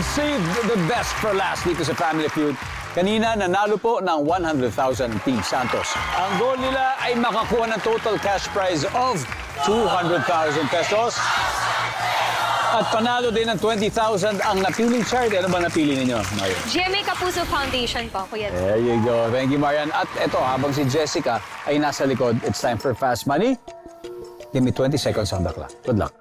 We've saved the best for last dito sa Family Feud. Kanina, nanalo po ng 100,000 ang Team Santos. Ang goal nila ay makakuha ng total cash prize of 200,000 pesos. At panalo din ng 20,000 ang napiling charity. Ano ba napili ninyo, Marian? GMA Kapuso Foundation po, Kuya. There you go. Thank you, Marian. At eto, habang si Jessica ay nasa likod, it's time for Fast Money. Give me 20 seconds on the clock. Good luck.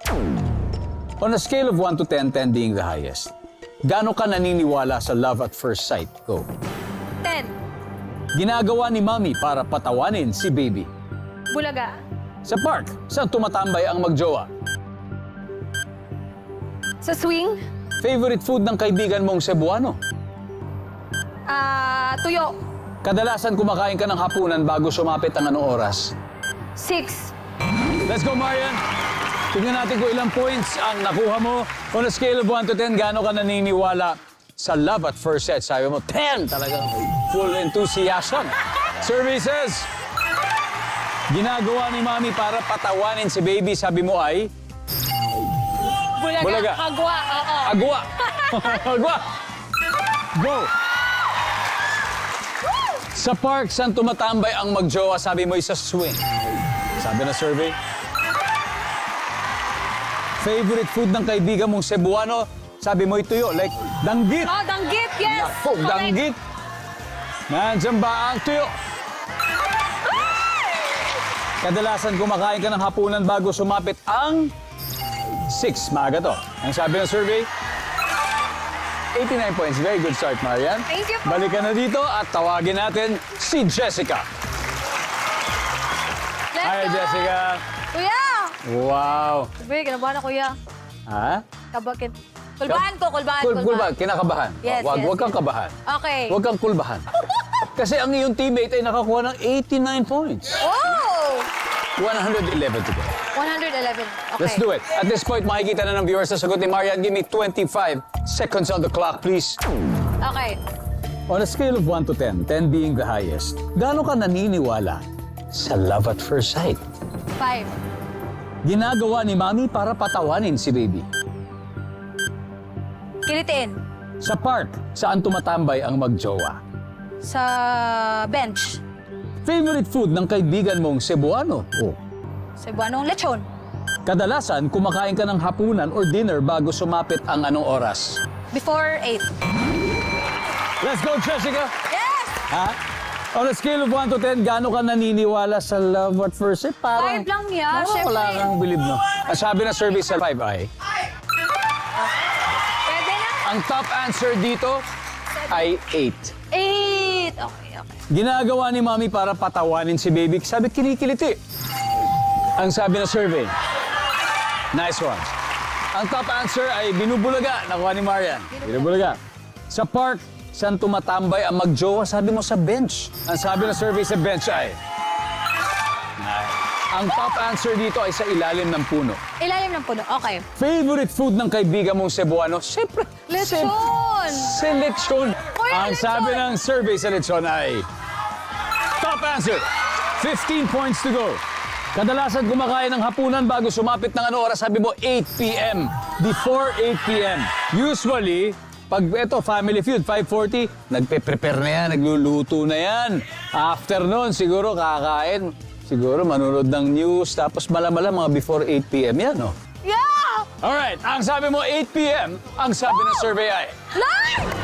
On a scale of 1 to 10, 10 being the highest, gaano ka naniniwala sa love at first sight? Go. 10. Ginagawa ni Mommy para patawanin si Baby. Bulaga. Sa park, saan tumatambay ang magjowa? Sa swing. Favorite food ng kaibigan mong Cebuano? Tuyo. Kadalasan kumakain ka ng hapunan bago sumapit ang anong oras? 6. Let's go, Marian! Tingnan natin kung ilang points ang nakuha mo. On a scale of 1 to 10, gaano ka naniniwala sa love at first sight? Sabi mo, 10! Talagang full enthusiasm. Survey says, ginagawa ni Mommy para patawanin si Baby, sabi mo ay... Bulaga. Bulaga. Agwa. Oo. Agwa! Agwa! Go! Sa park, saan tumatambay ang magjowa? Sabi mo, sa swing. Sabi na survey. Favorite food ng kaibigan mong Cebuano? Sabi mo, tuyo. Like, danggit. Oh, danggit, yes. Naku, danggit. Nandiyan ba ang tuyo? Kadalasan kumakain ka ng hapunan bago sumapit ang 6. Maaga to. Ang sabi ng survey, 89 points. Very good start, Marian. Thank you po. Balikan na dito at tawagin natin si Jessica. Let's Hi, go. Jessica. Kuya. Wow. Sabi, kinabahan ako, Kuya. Ha? Kabakit. Kulbahan ko, kulbahan. Kulbahan. Kinakabahan. Yes, Wag yes, kang yes. kabahan. Okay. Huwag kang kulbahan. Kasi ang iyong teammate ay nakakuha ng 89 points. Oh! 111 to go. 111. Okay. Let's do it. At this point, makikita na ng viewers sa sagot ni Marian. Give me 25 seconds on the clock, please. Okay. On a scale of 1 to 10, 10 being the highest, gaano ka naniniwala sa love at first sight? 5. Ginagawa ni Mommy para patawanin si Baby. Kilitiin. Sa park, saan tumatambay ang magjowa? Sa bench. Favorite food ng kaibigan mong Cebuano? Oh. Cebuanong lechon. Kadalasan, kumakain ka ng hapunan or dinner bago sumapit ang anong oras? Before 8. Let's go, Jessica! Yes! Ha? On a scale of 1 to 10, gaano ka naniniwala sa love at first sight? Parang, 5 lang yan, parang syempre. wala kang bilib, no? Ang sabi na survey sa 5 ay, Pwede na? ang top answer dito ay 8. 8. Okay, okay. Ginagawa ni Mommy para patawanin si Baby. Sabi, kinikiliti. Ang sabi na survey, nice one. Ang top answer ay binubulaga. Nakuha ni Marian. Binubulaga. Sa park, saan tumatambay ang magjowa? Sabi mo sa bench. Ang sabi na survey sa bench ay... Ang top answer dito ay sa ilalim ng puno. Ilalim ng puno. Okay. Favorite food ng kaibigan mong Cebuano? Siyempre. Lechon! Si lechon. Kuya, Ang lechon! sabi ng survey sa lechon ay... Top answer. 15 points to go. Kadalasan kumakain ng hapunan bago sumapit ng ano oras. Sabi mo 8 p.m. Before 8 p.m. Usually, pag ito, Family Feud, 5:40, nagpe-prepare na yan, nagluluto na yan. After nun, siguro kakain. Siguro manunod ng news, tapos mala-mala mga before 8 p.m. yan, no? Yeah! Alright, ang sabi mo 8 p.m., ang sabi ng survey ay... Live!